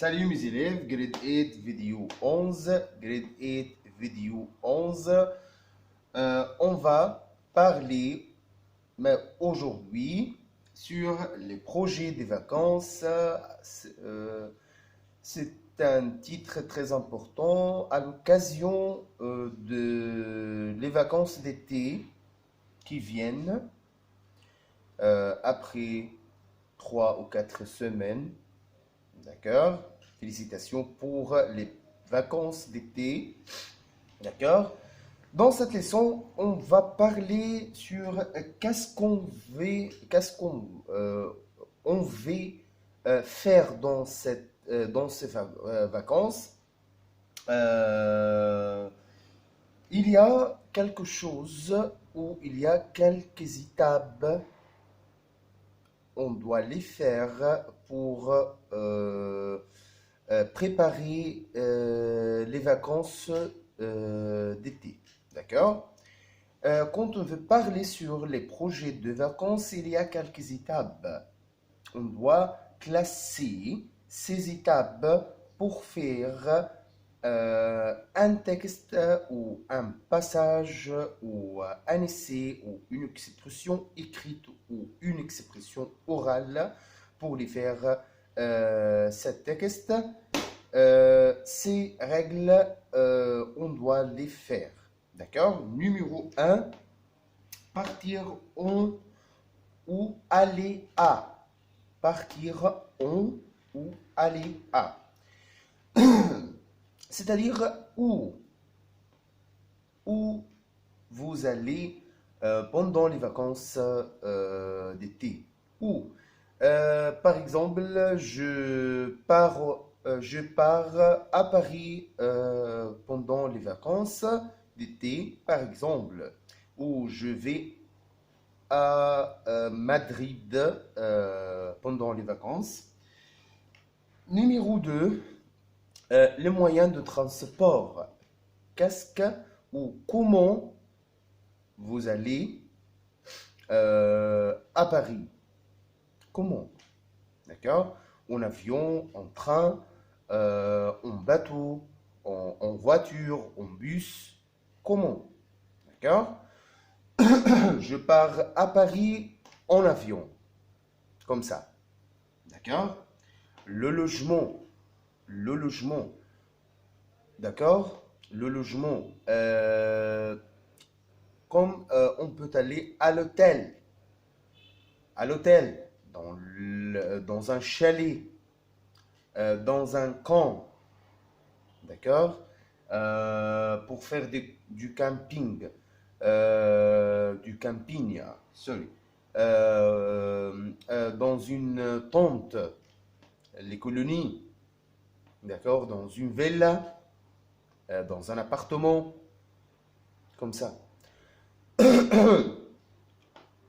Salut mes élèves, grade 8, vidéo 11, grade 8, vidéo 11. On va parler aujourd'hui sur les projets des vacances. C'est un titre très important à l'occasion de les vacances d'été qui viennent après 3 ou 4 semaines. D'accord? Félicitations pour les vacances d'été. D'accord? Dans cette leçon, on va parler sur on veut faire dans ces vacances. Il y a quelque chose où il y a quelques étapes. On doit les faire pour préparer les vacances d'été. D'accord? Quand on veut parler sur les projets de vacances, il y a quelques étapes. On doit classer ces étapes pour faire un texte ou un passage ou un essai ou une expression écrite ou une expression orale pour les faire ce texte. Ces règles, on doit les faire. D'accord? Numéro 1, partir en ou aller à. Partir en ou aller à. C'est-à-dire où vous allez pendant les vacances d'été. Où par exemple, je pars à Paris pendant les vacances d'été, par exemple, ou je vais à Madrid pendant les vacances. Numéro 2, les moyens de transport. Qu'est-ce ou comment vous allez à Paris? Comment? D'accord? En avion, en train, en bateau, en voiture, en bus. Comment? D'accord? Je pars à Paris en avion. Comme ça. D'accord? Le logement. Le logement. D'accord? Le logement. Comme on peut aller à l'hôtel. À l'hôtel. Dans un chalet. Dans un camp. D'accord? Pour faire du camping. Du camping. Sorry. Dans une tente. Les colonies. D'accord? Dans une villa. Dans un appartement. Comme ça.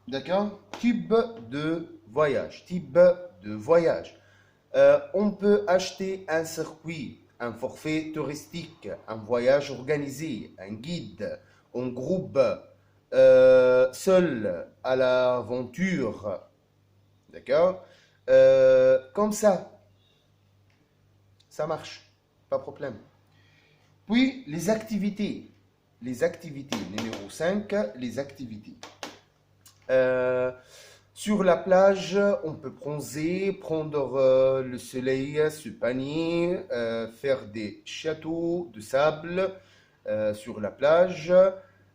D'accord? Type de voyage. Type de voyage. On peut acheter un circuit, un forfait touristique, un voyage organisé, un guide, en groupe, seul à l'aventure. D'accord? Comme ça marche, pas de problème. Puis les activités. Les activités. Numéro 5, les activités. Sur la plage, on peut bronzer, prendre le soleil, se baigner, faire des châteaux de sable sur la plage,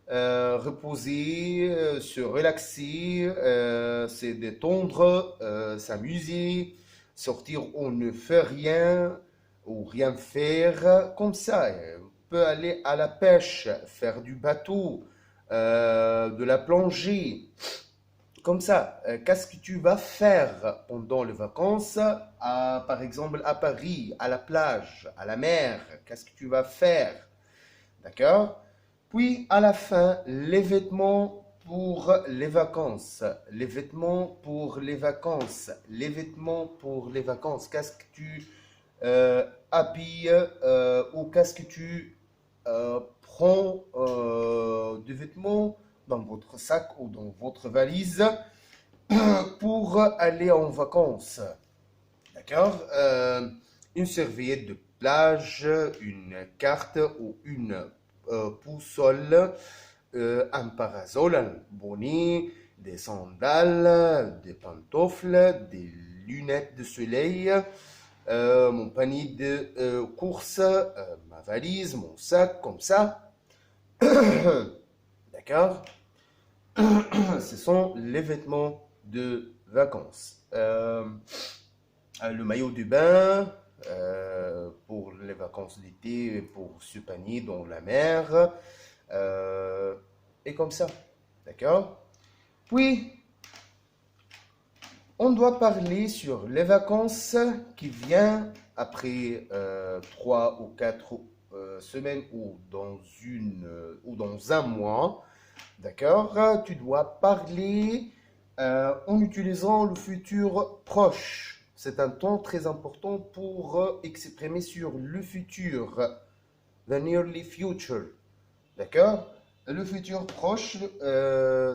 reposer, se relaxer, se détendre, s'amuser, sortir, on ne fait rien ou rien faire, comme ça. On peut aller à la pêche, faire du bateau, de la plongée. Comme ça, qu'est-ce que tu vas faire pendant les vacances, par exemple à Paris, à la plage, à la mer? Qu'est-ce que tu vas faire? D'accord? Puis à la fin, les vêtements pour les vacances. Les vêtements pour les vacances. Les vêtements pour les vacances. Qu'est-ce que tu habilles ou qu'est-ce que tu prends de vêtements dans votre sac ou dans votre valise pour aller en vacances. D'accord? une serviette de plage, une carte ou une boussole, un parasol, un bonnet, des sandales, des pantoufles, des lunettes de soleil, mon panier de course, ma valise, mon sac, comme ça. D'accord? Ce sont les vêtements de vacances. Le maillot de bain pour les vacances d'été, pour se baigner dans la mer, et comme ça. D'accord? Puis, on doit parler sur les vacances qui viennent après 3 ou 4 semaines ou dans un mois. D'accord? Tu dois parler en utilisant le futur proche. C'est un temps très important pour exprimer sur le futur. The nearly future. D'accord? Le futur proche,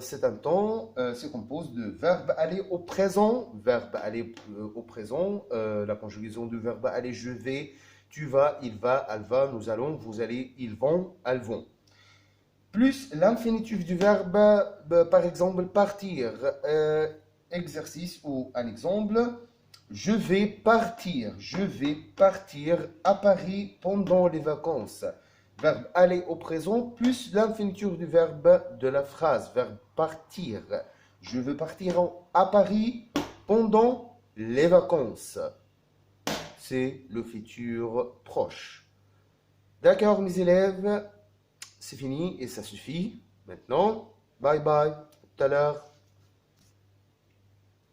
c'est un temps, se compose de verbe aller au présent. Verbe aller au présent, la conjugaison du verbe aller, je vais, tu vas, il va, elle va, nous allons, vous allez, ils vont, elles vont. Plus l'infinitif du verbe, par exemple, partir. Exercice ou un exemple. Je vais partir. Je vais partir à Paris pendant les vacances. Verbe aller au présent plus l'infinitif du verbe de la phrase. Verbe partir. Je veux partir à Paris pendant les vacances. C'est le futur proche. D'accord, mes élèves? C'est fini et ça suffit. Maintenant, bye bye. À tout à l'heure.